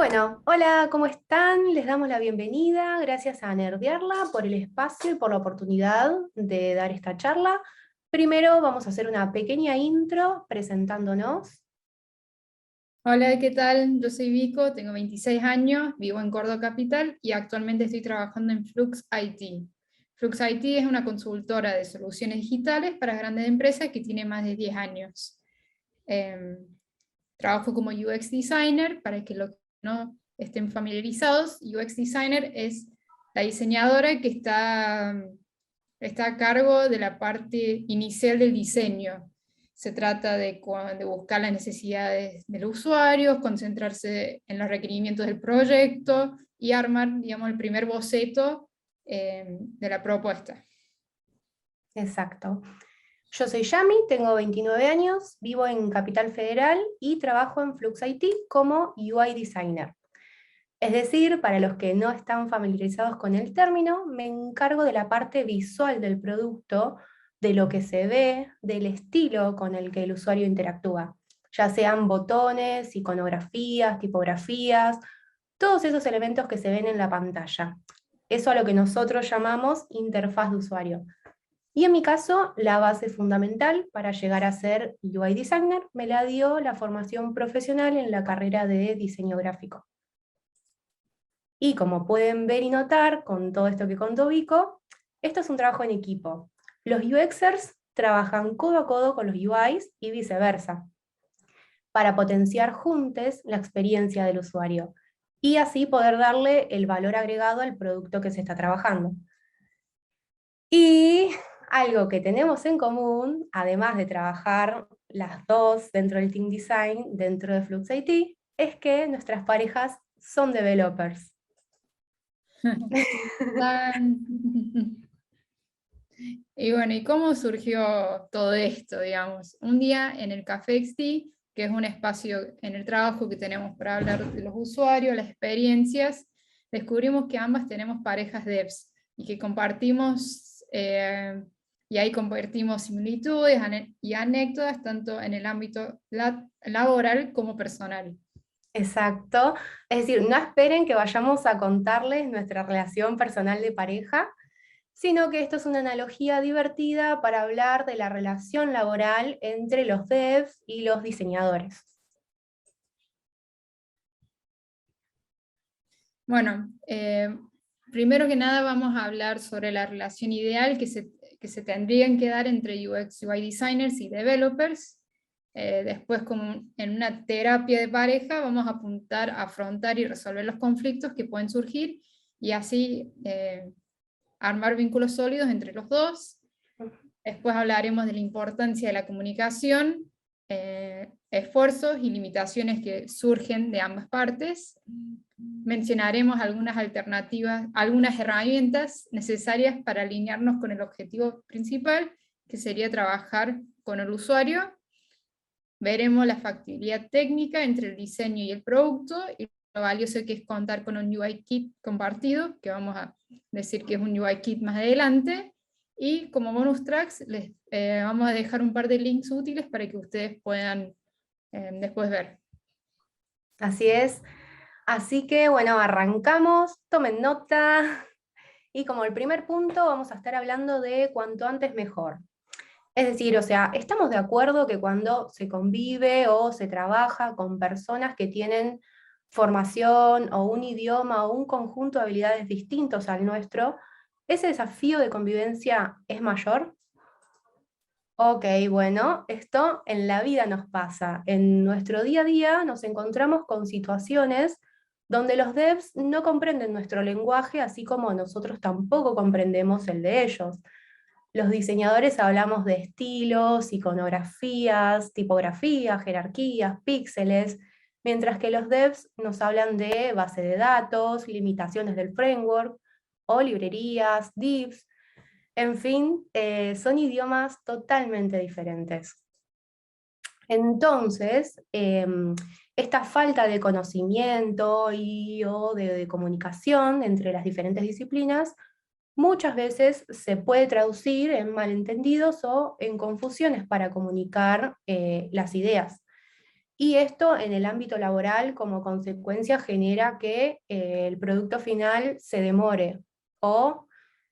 Bueno, hola, ¿cómo están? Les damos la bienvenida. Gracias a Nerdearla por el espacio y por la oportunidad de dar esta charla. Primero vamos a hacer una pequeña intro presentándonos. Hola, ¿qué tal? Yo soy Vico, tengo 26 años, vivo en Córdoba Capital y actualmente estoy trabajando en Flux IT. Flux IT es una consultora de soluciones digitales para grandes empresas que tiene más de 10 años. Em, Trabajo como UX Designer, para que los que no estén familiarizados. UX Designer es la diseñadora que está a cargo de la parte inicial del diseño. Se trata de buscar las necesidades del usuario, concentrarse en los requerimientos del proyecto y armar, digamos, el primer boceto de la propuesta. Exacto. Yo soy Yami, tengo 29 años, vivo en Capital Federal y trabajo en Flux IT como UI Designer. Es decir, para los que no están familiarizados con el término, me encargo de la parte visual del producto, de lo que se ve, del estilo con el que el usuario interactúa, ya sean botones, iconografías, tipografías, todos esos elementos que se ven en la pantalla. Eso a lo que nosotros llamamos interfaz de usuario. Y en mi caso, la base fundamental para llegar a ser UI designer me la dio la formación profesional en la carrera de diseño gráfico. Y como pueden ver y notar con todo esto que contó Vico, esto es un trabajo en equipo. Los UXers trabajan codo a codo con los UIs y viceversa, para potenciar juntos la experiencia del usuario y así poder darle el valor agregado al producto que se está trabajando. Y algo que tenemos en común, además de trabajar las dos dentro del Team Design, dentro de Flux IT, es que nuestras parejas son developers. Y bueno, ¿y cómo surgió todo esto, digamos? Un día en el Café XT, que es un espacio en el trabajo que tenemos para hablar de los usuarios, las experiencias, descubrimos que ambas tenemos parejas devs y que compartimos, y ahí compartimos similitudes y anécdotas tanto en el ámbito laboral como personal. Exacto. Es decir, no esperen que vayamos a contarles nuestra relación personal de pareja, sino que esto es una analogía divertida para hablar de la relación laboral entre los devs y los diseñadores. Bueno, primero que nada vamos a hablar sobre la relación ideal que se tendrían que dar entre UX UI designers y developers. Después, como en una terapia de pareja, vamos a apuntar a afrontar y resolver los conflictos que pueden surgir y así armar vínculos sólidos entre los dos. Después hablaremos de la importancia de la comunicación, esfuerzos y limitaciones que surgen de ambas partes. Mencionaremos algunas alternativas, algunas herramientas necesarias para alinearnos con el objetivo principal, que sería trabajar con el usuario. Veremos la factibilidad técnica entre el diseño y el producto, y lo valioso que es contar con un UI kit compartido, que vamos a decir que es un UI kit más adelante. Y como bonus tracks, les vamos a dejar un par de links útiles para que ustedes puedan después ver. Así es. Así que bueno, arrancamos, tomen nota. Y como el primer punto vamos a estar hablando de cuanto antes mejor. Es decir, o sea, estamos de acuerdo que cuando se convive o se trabaja con personas que tienen formación o un idioma o un conjunto de habilidades distintos al nuestro, ¿ese desafío de convivencia es mayor? Ok, bueno, esto en la vida nos pasa. En nuestro día a día nos encontramos con situaciones donde los devs no comprenden nuestro lenguaje, así como nosotros tampoco comprendemos el de ellos. Los diseñadores hablamos de estilos, iconografías, tipografías, jerarquías, píxeles, mientras que los devs nos hablan de base de datos, limitaciones del framework o librerías, divs. En fin, son idiomas totalmente diferentes. Entonces, esta falta de conocimiento o de comunicación entre las diferentes disciplinas muchas veces se puede traducir en malentendidos o en confusiones para comunicar las ideas. Y esto en el ámbito laboral como consecuencia genera que el producto final se demore o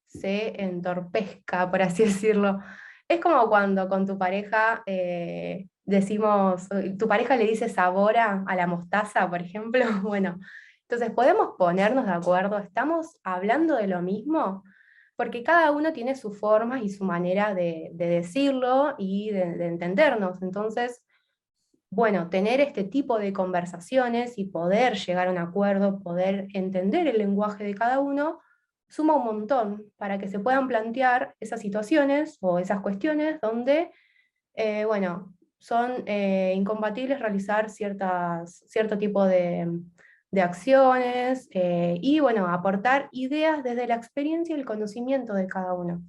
se entorpezca, por así decirlo. Es como cuando con tu pareja decimos, tu pareja le dice sabor a la mostaza, por ejemplo. Bueno, entonces podemos ponernos de acuerdo, ¿estamos hablando de lo mismo? Porque cada uno tiene su forma y su manera de decirlo y de entendernos. Entonces, bueno, tener este tipo de conversaciones y poder llegar a un acuerdo, poder entender el lenguaje de cada uno, suma un montón para que se puedan plantear esas situaciones o esas cuestiones donde, bueno, son incompatibles realizar cierto tipo de acciones y, bueno, aportar ideas desde la experiencia y el conocimiento de cada uno.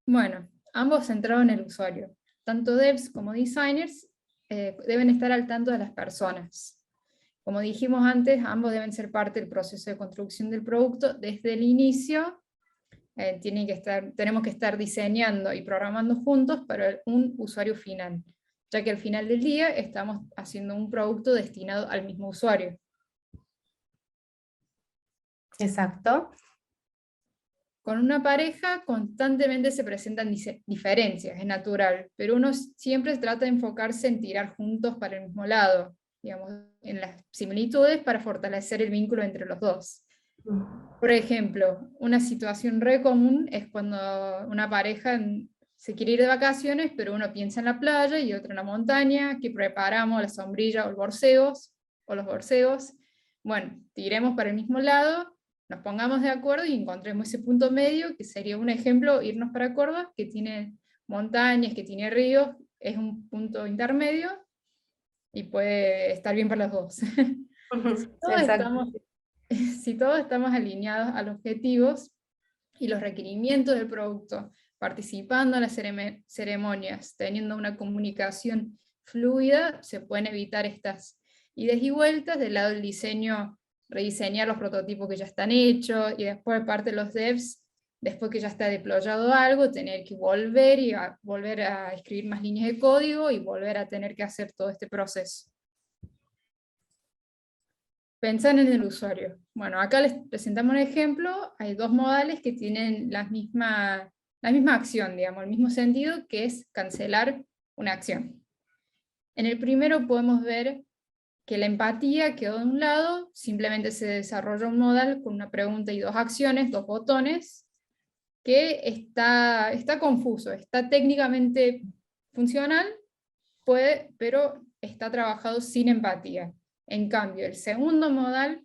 Bueno, ambos centrados en el usuario. Tanto devs como designers deben estar al tanto de las personas. Como dijimos antes, ambos deben ser parte del proceso de construcción del producto desde el inicio. Tenemos que estar diseñando y programando juntos para un usuario final, ya que al final del día estamos haciendo un producto destinado al mismo usuario. Exacto. Con una pareja constantemente se presentan diferencias, es natural, pero uno siempre trata de enfocarse en tirar juntos para el mismo lado, digamos, en las similitudes para fortalecer el vínculo entre los dos. Por ejemplo, una situación re común es cuando una pareja se quiere ir de vacaciones, pero uno piensa en la playa y otro en la montaña, que preparamos la sombrilla o los borseos. Bueno, tiremos para el mismo lado, nos pongamos de acuerdo y encontremos ese punto medio, que sería un ejemplo, irnos para Córdoba, que tiene montañas, que tiene ríos, es un punto intermedio y puede estar bien para los dos. Si todos Exacto. estamos, si todos estamos alineados a los objetivos y los requerimientos del producto, participando en las ceremonias, teniendo una comunicación fluida, se pueden evitar estas idas y vueltas. Del lado del diseño, rediseñar los prototipos que ya están hechos, y después de parte de los devs, después que ya está deployado algo, tener que volver a escribir más líneas de código y volver a tener que hacer todo este proceso. Pensar en el usuario. Bueno, acá les presentamos un ejemplo. Hay dos modales que tienen la misma acción, digamos, el mismo sentido, que es cancelar una acción. En el primero podemos ver que la empatía quedó de un lado, simplemente se desarrolla un modal con una pregunta y dos acciones, dos botones, que está confuso, está técnicamente funcional, pero está trabajado sin empatía. En cambio, el segundo modal,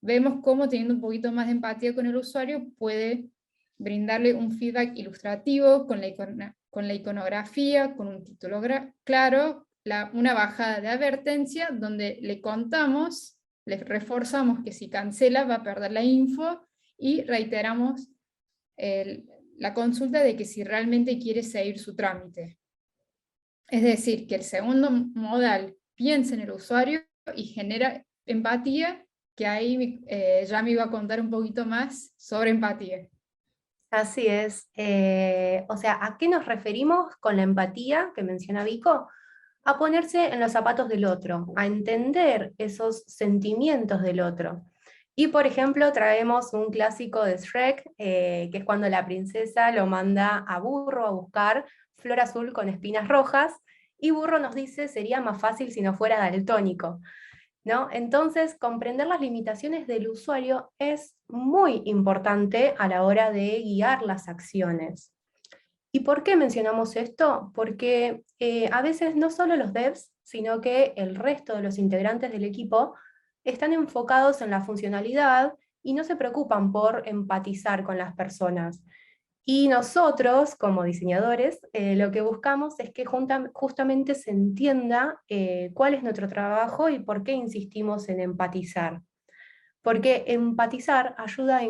vemos cómo teniendo un poquito más de empatía con el usuario puede brindarle un feedback ilustrativo con la iconografía, con un título claro, una bajada de advertencia donde le contamos, le reforzamos que si cancela va a perder la info y reiteramos la consulta de que si realmente quiere seguir su trámite. Es decir, que el segundo modal piensa en el usuario y genera empatía, que ahí ya me iba a contar un poquito más sobre empatía. Así es. O sea, ¿a qué nos referimos con la empatía que menciona Vico? A ponerse en los zapatos del otro, a entender esos sentimientos del otro. Y por ejemplo, traemos un clásico de Shrek, que es cuando la princesa lo manda a Burro a buscar flor azul con espinas rojas, y Burro nos dice, sería más fácil si no fuera daltónico. ¿No? Entonces, comprender las limitaciones del usuario es muy importante a la hora de guiar las acciones. ¿Y por qué mencionamos esto? Porque a veces no solo los devs, sino que el resto de los integrantes del equipo están enfocados en la funcionalidad y no se preocupan por empatizar con las personas. Y nosotros, como diseñadores, lo que buscamos es que justamente se entienda cuál es nuestro trabajo y por qué insistimos en empatizar. Porque empatizar ayuda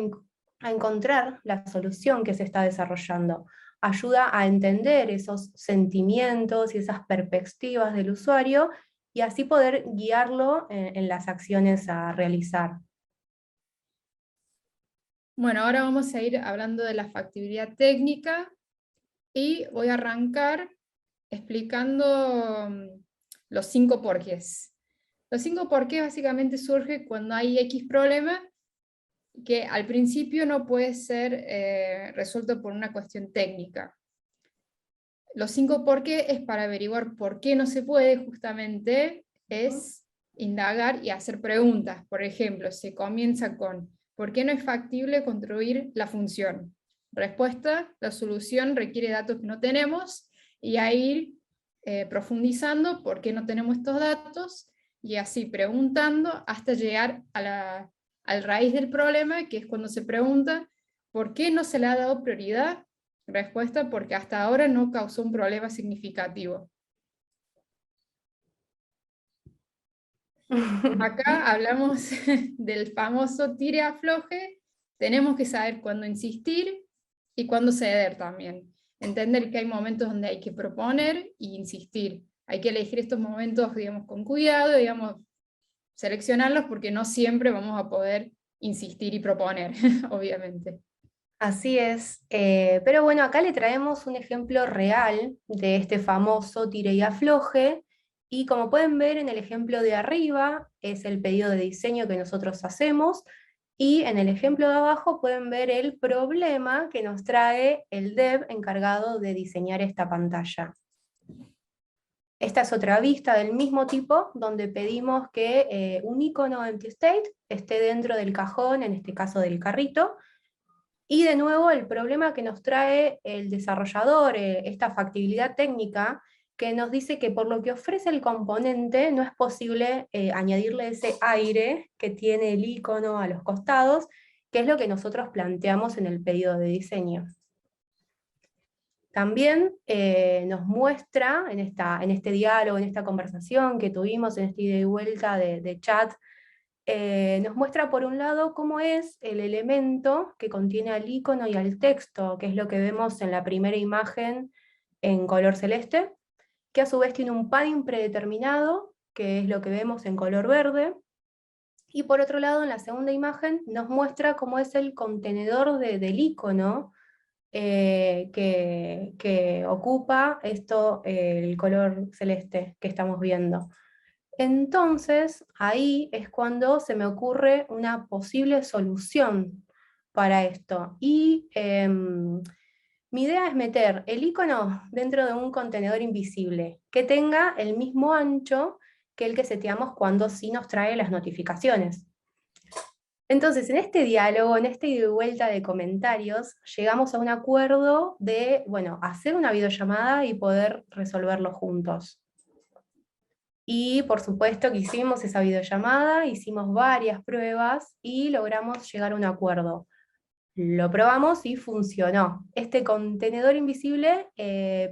a encontrar la solución que se está desarrollando, ayuda a entender esos sentimientos y esas perspectivas del usuario y así poder guiarlo en las acciones a realizar. Bueno, ahora vamos a ir hablando de la factibilidad técnica y voy a arrancar explicando los 5 porqués. Los 5 porqués básicamente surge cuando hay X problema que al principio no puede ser resuelto por una cuestión técnica. Los 5 porqués es para averiguar por qué no se puede, justamente, es indagar y hacer preguntas. Por ejemplo, se comienza con ¿por qué no es factible construir la función? Respuesta, la solución requiere datos que no tenemos, y ahí profundizando por qué no tenemos estos datos, y así preguntando hasta llegar al raíz del problema, que es cuando se pregunta ¿por qué no se le ha dado prioridad? Respuesta, porque hasta ahora no causó un problema significativo. Acá hablamos del famoso tire-afloje. Tenemos que saber cuándo insistir y cuándo ceder también. Entender que hay momentos donde hay que proponer e insistir. Hay que elegir estos momentos, digamos, con cuidado, digamos, seleccionarlos, porque no siempre vamos a poder insistir y proponer, obviamente. Así es, pero bueno, acá le traemos un ejemplo real de este famoso tire y afloje, y como pueden ver en el ejemplo de arriba es el pedido de diseño que nosotros hacemos, y en el ejemplo de abajo pueden ver el problema que nos trae el dev encargado de diseñar esta pantalla. Esta es otra vista del mismo tipo, donde pedimos que un icono empty state esté dentro del cajón, en este caso del carrito. Y de nuevo el problema que nos trae el desarrollador, esta factibilidad técnica, que nos dice que por lo que ofrece el componente no es posible añadirle ese aire que tiene el icono a los costados, que es lo que nosotros planteamos en el pedido de diseño. También nos muestra en este diálogo, en esta conversación que tuvimos, en este ida y vuelta de chat, nos muestra por un lado cómo es el elemento que contiene al icono y al texto, que es lo que vemos en la primera imagen en color celeste, que a su vez tiene un padding predeterminado, que es lo que vemos en color verde, y por otro lado en la segunda imagen nos muestra cómo es el contenedor del icono que ocupa el color celeste que estamos viendo. Entonces, ahí es cuando se me ocurre una posible solución para esto. Y mi idea es meter el icono dentro de un contenedor invisible, que tenga el mismo ancho que el que seteamos cuando sí nos trae las notificaciones. Entonces, en este diálogo, en este ida y vuelta de comentarios, llegamos a un acuerdo de, bueno, hacer una videollamada y poder resolverlo juntos. Y por supuesto que hicimos esa videollamada, hicimos varias pruebas y logramos llegar a un acuerdo. Lo probamos y funcionó. Este contenedor invisible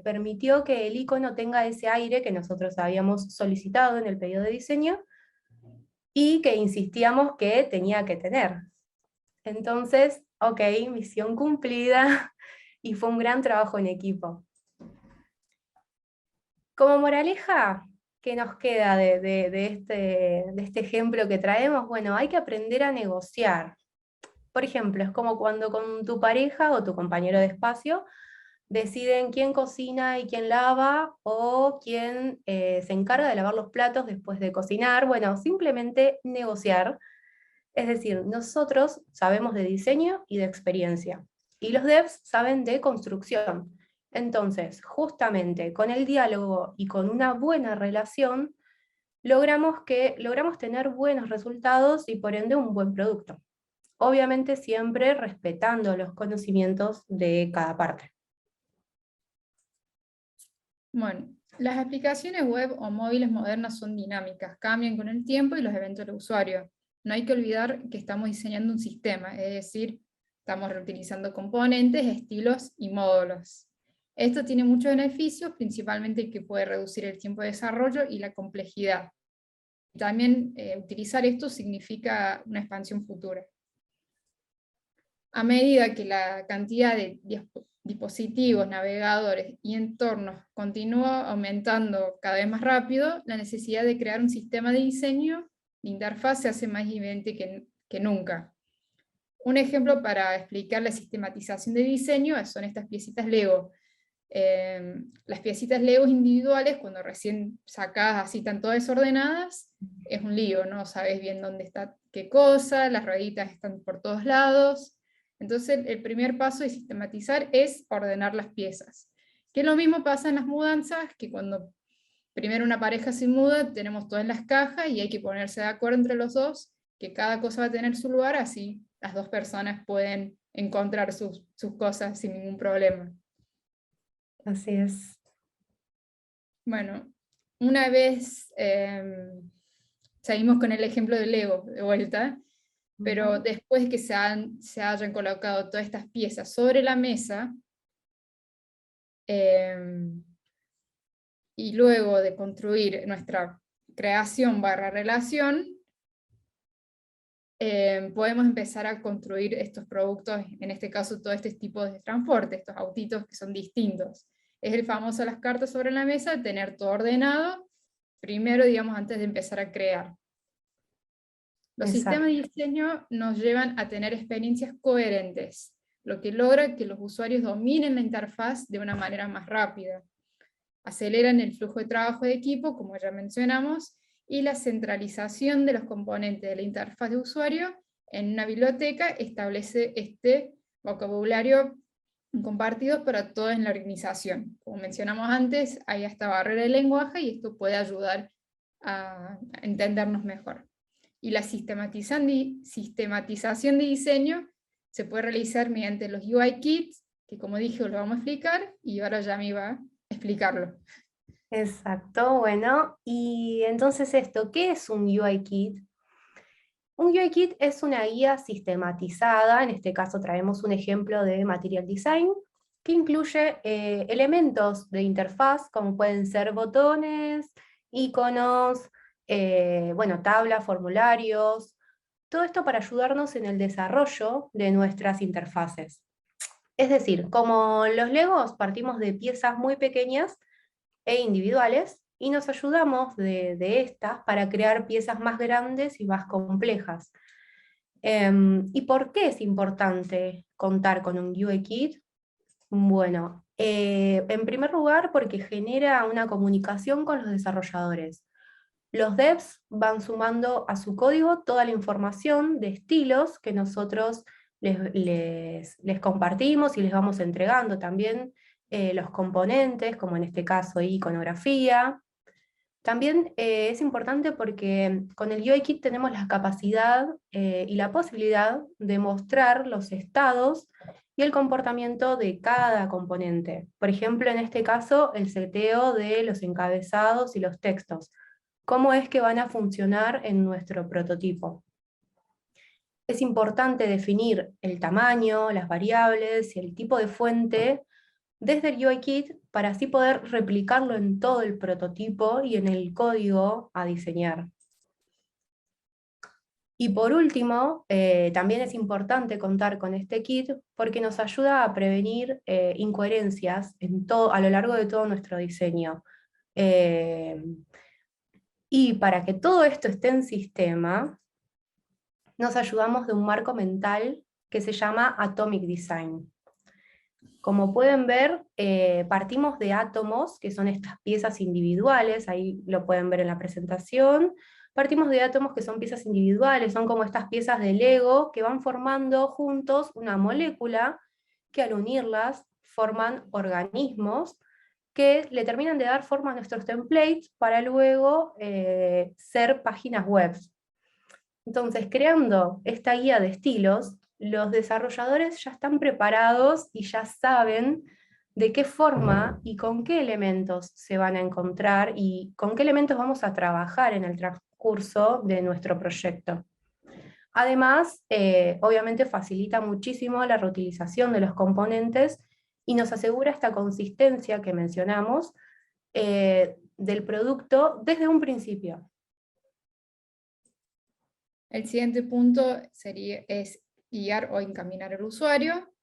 permitió que el icono tenga ese aire que nosotros habíamos solicitado en el pedido de diseño y que insistíamos que tenía que tener. Entonces, ok, misión cumplida, y fue un gran trabajo en equipo. Como moraleja, ¿qué nos queda de este ejemplo que traemos? Bueno, hay que aprender a negociar. Por ejemplo, es como cuando con tu pareja o tu compañero de espacio deciden quién cocina y quién lava, o quién se encarga de lavar los platos después de cocinar. Bueno, simplemente negociar. Es decir, nosotros sabemos de diseño y de experiencia, y los devs saben de construcción. Entonces, justamente con el diálogo y con una buena relación, logramos tener buenos resultados y por ende un buen producto. Obviamente siempre respetando los conocimientos de cada parte. Bueno, las aplicaciones web o móviles modernas son dinámicas, cambian con el tiempo y los eventos del usuario. No hay que olvidar que estamos diseñando un sistema, es decir, estamos reutilizando componentes, estilos y módulos. Esto tiene muchos beneficios, principalmente que puede reducir el tiempo de desarrollo y la complejidad. También utilizar esto significa una expansión futura. A medida que la cantidad de dispositivos, navegadores y entornos continúa aumentando cada vez más rápido, la necesidad de crear un sistema de diseño de interfaz se hace más evidente que nunca. Un ejemplo para explicar la sistematización de diseño son estas piecitas Lego. Las piecitas Lego individuales, cuando recién sacás así tan todas desordenadas, es un lío, no sabes bien dónde está qué cosa, las rueditas están por todos lados. Entonces el primer paso de sistematizar es ordenar las piezas. Que lo mismo pasa en las mudanzas, que cuando primero una pareja se muda, tenemos todo en las cajas y hay que ponerse de acuerdo entre los dos, que cada cosa va a tener su lugar, así las dos personas pueden encontrar sus cosas sin ningún problema. Así es. Bueno, una vez seguimos con el ejemplo del Lego de vuelta, pero después de que se hayan colocado todas estas piezas sobre la mesa, y luego de construir nuestra creación barra relación, podemos empezar a construir estos productos, en este caso todo este tipo de transporte, estos autitos que son distintos. Es el famoso las cartas sobre la mesa, tener todo ordenado, primero, digamos, antes de empezar a crear. Los sistemas de Exacto. diseño nos llevan a tener experiencias coherentes, lo que logra que los usuarios dominen la interfaz de una manera más rápida. Aceleran el flujo de trabajo de equipo, como ya mencionamos, y la centralización de los componentes de la interfaz de usuario en una biblioteca establece este vocabulario compartido para todos en la organización. Como mencionamos antes, hay esta barrera de lenguaje y esto puede ayudar a entendernos mejor. Y la sistematización de diseño se puede realizar mediante los UI kits, que como dije lo vamos a explicar, y ahora ya me iba a explicarlo. Exacto, bueno, y entonces esto, ¿qué es un UI Kit? Un UI Kit es una guía sistematizada, en este caso traemos un ejemplo de Material Design, que incluye elementos de interfaz, como pueden ser botones, iconos, bueno, tablas, formularios, todo esto para ayudarnos en el desarrollo de nuestras interfaces. Es decir, como los Legos partimos de piezas muy pequeñas e individuales y nos ayudamos de estas para crear piezas más grandes y más complejas. ¿Y por qué es importante contar con un UI Kit? Bueno, en primer lugar porque genera una comunicación con los desarrolladores. Los devs van sumando a su código toda la información de estilos que nosotros les compartimos y les vamos entregando también los componentes, como en este caso iconografía. También es importante porque con el UIKit tenemos la capacidad y la posibilidad de mostrar los estados y el comportamiento de cada componente. Por ejemplo, en este caso, el seteo de los encabezados y los textos. ¿Cómo es que van a funcionar en nuestro prototipo? Es importante definir el tamaño, las variables y el tipo de fuente desde el UIKit para así poder replicarlo en todo el prototipo y en el código a diseñar. Y por último, también es importante contar con este kit porque nos ayuda a prevenir incoherencias a lo largo de todo nuestro diseño. Y para que todo esto esté en sistema, nos ayudamos de un marco mental que se llama Atomic Design. Como pueden ver, partimos de átomos, que son estas piezas individuales, ahí lo pueden ver en la presentación. Partimos de átomos que son piezas individuales, son como estas piezas de Lego que van formando juntos una molécula que al unirlas forman organismos que le terminan de dar forma a nuestros templates para luego ser páginas web. Entonces, creando esta guía de estilos, los desarrolladores ya están preparados y ya saben de qué forma y con qué elementos se van a encontrar y con qué elementos vamos a trabajar en el transcurso de nuestro proyecto. Además, obviamente facilita muchísimo la reutilización de los componentes y nos asegura esta consistencia que mencionamos del producto desde un principio. El siguiente punto es guiar o encaminar al usuario.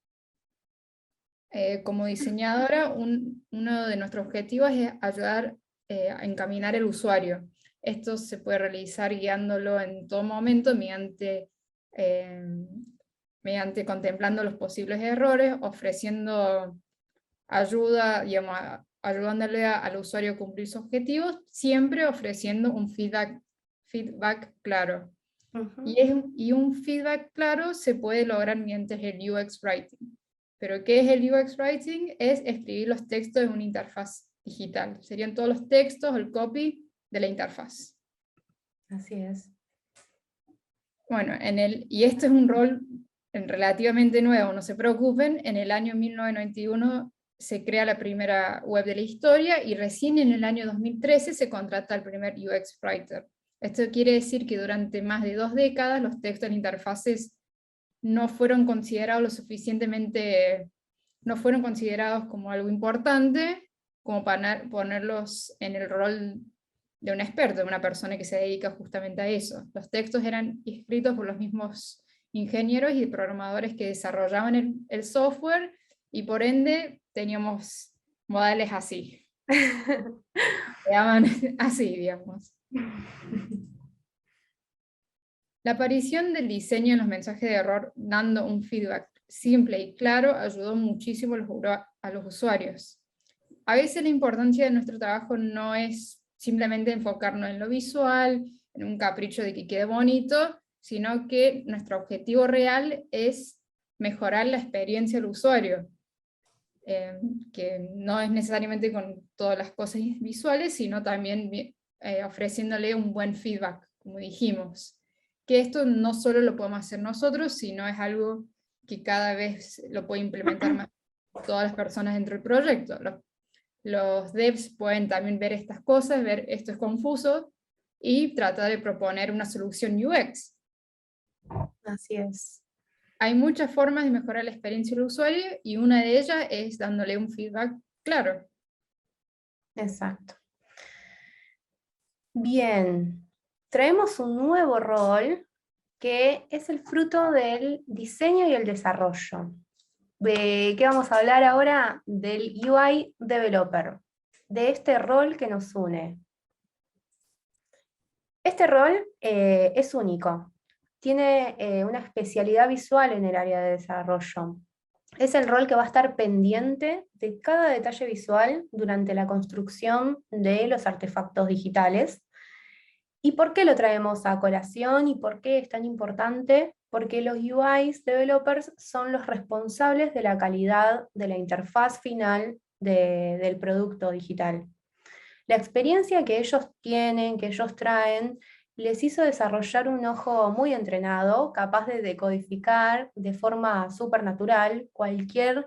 Como diseñadora, uno de nuestros objetivos es ayudar a encaminar el usuario. Esto se puede realizar guiándolo en todo momento mediante contemplando los posibles errores, ofreciendo ayuda, digamos, ayudándole al usuario a cumplir sus objetivos, siempre ofreciendo un feedback claro. Ujú. Y un feedback claro se puede lograr mediante el UX Writing. ¿Pero qué es el UX Writing? Es escribir los textos en una interfaz digital. Serían todos los textos, el copy de la interfaz. Así es. Bueno, y este es un rol relativamente nuevo, no se preocupen, en el año 1991 se crea la primera web de la historia y recién en el año 2013 se contrata al primer UX Writer. Esto quiere decir que durante más de 2 décadas los textos de interfaces no fueron considerados lo suficientemente, no fueron considerados como algo importante como para ponerlos en el rol de un experto, de una persona que se dedica justamente a eso. Los textos eran escritos por los mismos ingenieros y programadores que desarrollaban el software y por ende teníamos modales así. Se llaman así, digamos. La aparición del diseño en los mensajes de error dando un feedback simple y claro ayudó muchísimo a los usuarios. A veces la importancia de nuestro trabajo no es simplemente enfocarnos en lo visual, en un capricho de que quede bonito, sino que nuestro objetivo real es mejorar la experiencia del usuario, que no es necesariamente con todas las cosas visuales, sino también ofreciéndole un buen feedback, como dijimos. Que esto no solo lo podemos hacer nosotros, sino es algo que cada vez lo puede implementar más todas las personas dentro del proyecto. Los devs pueden también ver estas cosas, ver esto es confuso y tratar de proponer una solución UX. Así es. Hay muchas formas de mejorar la experiencia del usuario y una de ellas es dándole un feedback claro. Exacto. Bien, traemos un nuevo rol que es el fruto del diseño y el desarrollo. ¿De qué vamos a hablar ahora? Del UI Developer, de este rol que nos une. Este rol es único, tiene una especialidad visual en el área de desarrollo. Es el rol que va a estar pendiente de cada detalle visual durante la construcción de los artefactos digitales. ¿Y por qué lo traemos a colación y por qué es tan importante? Porque los UI developers son los responsables de la calidad de la interfaz final del producto digital. La experiencia que ellos tienen, que ellos traen, les hizo desarrollar un ojo muy entrenado, capaz de decodificar de forma supernatural cualquier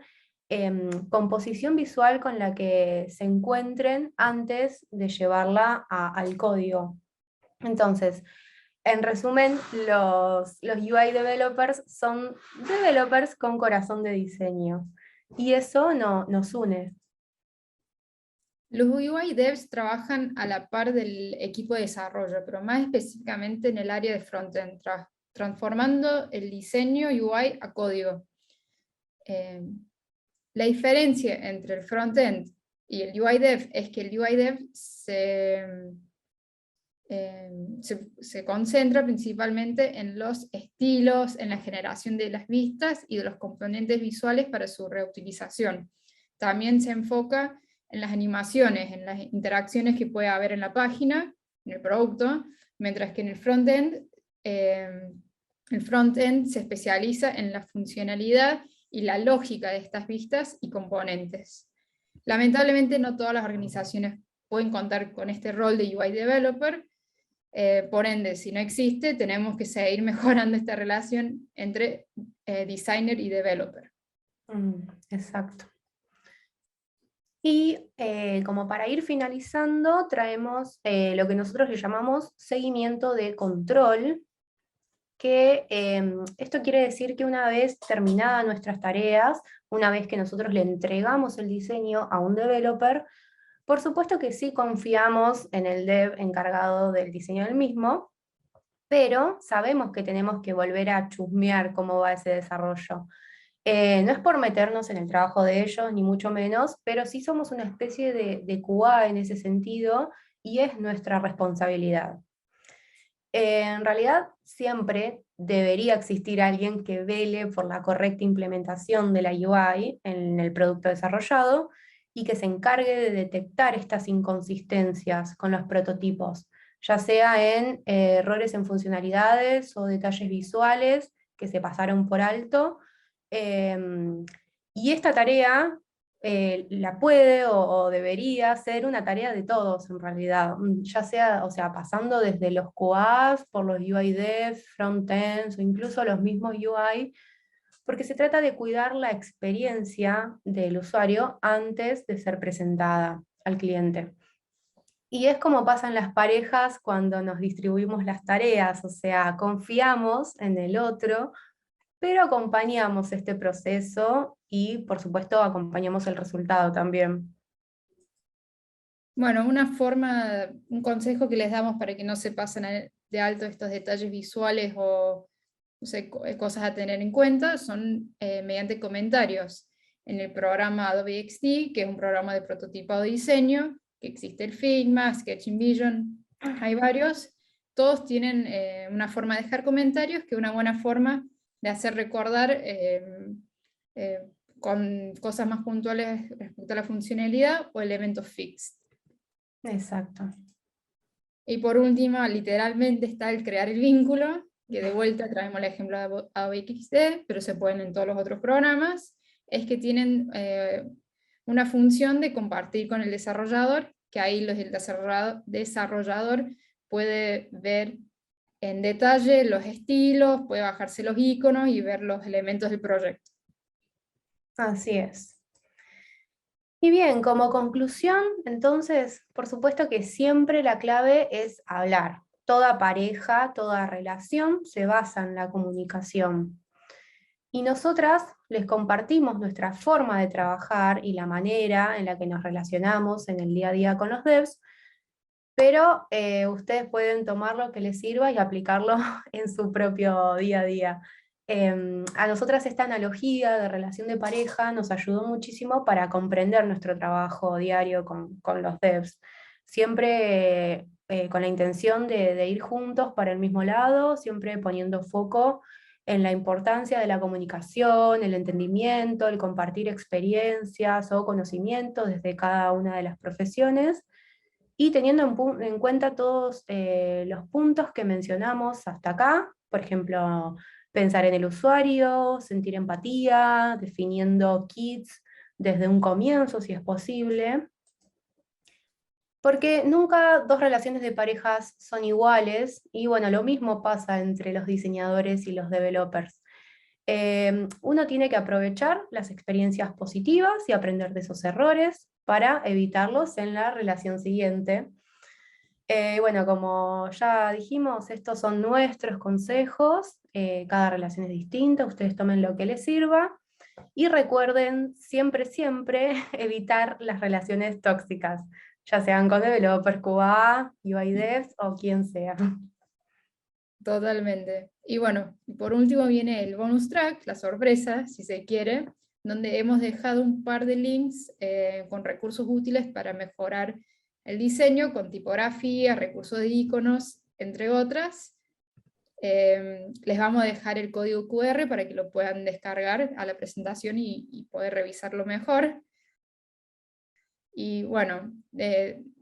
composición visual con la que se encuentren antes de llevarla al código. Entonces, en resumen, los UI developers son developers con corazón de diseño. Y eso nos une. Los UI devs trabajan a la par del equipo de desarrollo, pero más específicamente en el área de frontend, transformando el diseño UI a código. La diferencia entre el frontend y el UI dev es que el UI dev se concentra principalmente en los estilos, en la generación de las vistas y de los componentes visuales para su reutilización. También se enfoca en las animaciones, en las interacciones que puede haber en la página, en el producto, mientras que en el front-end se especializa en la funcionalidad y la lógica de estas vistas y componentes. Lamentablemente no todas las organizaciones pueden contar con este rol de UI developer, por ende, si no existe, tenemos que seguir mejorando esta relación entre designer y developer. Exacto. Y como para ir finalizando, traemos lo que nosotros le llamamos seguimiento de control, que esto quiere decir que una vez terminadas nuestras tareas, una vez que nosotros le entregamos el diseño a un developer, por supuesto que sí confiamos en el dev encargado del diseño del mismo, pero sabemos que tenemos que volver a chusmear cómo va ese desarrollo. No es por meternos en el trabajo de ellos, ni mucho menos, pero sí somos una especie de QA en ese sentido, y es nuestra responsabilidad. En realidad, siempre debería existir alguien que vele por la correcta implementación de la UI en el producto desarrollado y que se encargue de detectar estas inconsistencias con los prototipos, ya sea en errores en funcionalidades o detalles visuales que se pasaron por alto. Y esta tarea la puede o debería ser una tarea de todos en realidad, ya sea, o sea, pasando desde los QAs, por los UI devs, frontends o incluso los mismos UI, porque se trata de cuidar la experiencia del usuario antes de ser presentada al cliente. Y es como pasa en las parejas cuando nos distribuimos las tareas, o sea, confiamos en el otro, pero acompañamos este proceso y, por supuesto, acompañamos el resultado también. Bueno, una forma, un consejo que les damos para que no se pasen de alto estos detalles visuales o no sé, cosas a tener en cuenta son mediante comentarios. En el programa Adobe XD, que es un programa de prototipado de diseño, que existe el Figma, Sketch Vision, hay varios, todos tienen una forma de dejar comentarios, que es una buena forma de hacer recordar eh, con cosas más puntuales respecto a la funcionalidad o elementos fixed. Exacto. Y por último, literalmente está el crear el vínculo, que de vuelta traemos el ejemplo de Adobe XD, pero se pueden en todos los otros programas, es que tienen una función de compartir con el desarrollador, que ahí el desarrollador puede ver en detalle los estilos, puede bajarse los iconos y ver los elementos del proyecto. Así es. Y bien, como conclusión, entonces, por supuesto que siempre la clave es hablar. Toda pareja, toda relación se basa en la comunicación. Y nosotras les compartimos nuestra forma de trabajar y la manera en la que nos relacionamos en el día a día con los devs, pero ustedes pueden tomar lo que les sirva y aplicarlo en su propio día a día. A nosotras esta analogía de relación de pareja nos ayudó muchísimo para comprender nuestro trabajo diario con los devs. Siempre con la intención de ir juntos para el mismo lado, siempre poniendo foco en la importancia de la comunicación, el entendimiento, el compartir experiencias o conocimientos desde cada una de las profesiones, y teniendo en cuenta todos los puntos que mencionamos hasta acá, por ejemplo, pensar en el usuario, sentir empatía, definiendo kits desde un comienzo si es posible, porque nunca dos relaciones de parejas son iguales, y bueno, lo mismo pasa entre los diseñadores y los developers. Uno tiene que aprovechar las experiencias positivas y aprender de esos errores para evitarlos en la relación siguiente. Bueno, como ya dijimos, estos son nuestros consejos, cada relación es distinta, ustedes tomen lo que les sirva, y recuerden siempre, siempre evitar las relaciones tóxicas, ya sean con developers, QA, UI devs o quien sea. Totalmente. Y bueno, por último viene el bonus track, la sorpresa, si se quiere, donde hemos dejado un par de links con recursos útiles para mejorar el diseño, con tipografía, recursos de iconos, entre otras. Les vamos a dejar el código QR para que lo puedan descargar a la presentación y poder revisarlo mejor. Y bueno,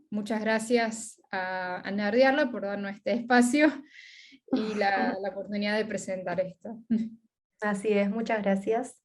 muchas gracias a Nerdearla por darnos este espacio y la oportunidad de presentar esto. Así es, muchas gracias.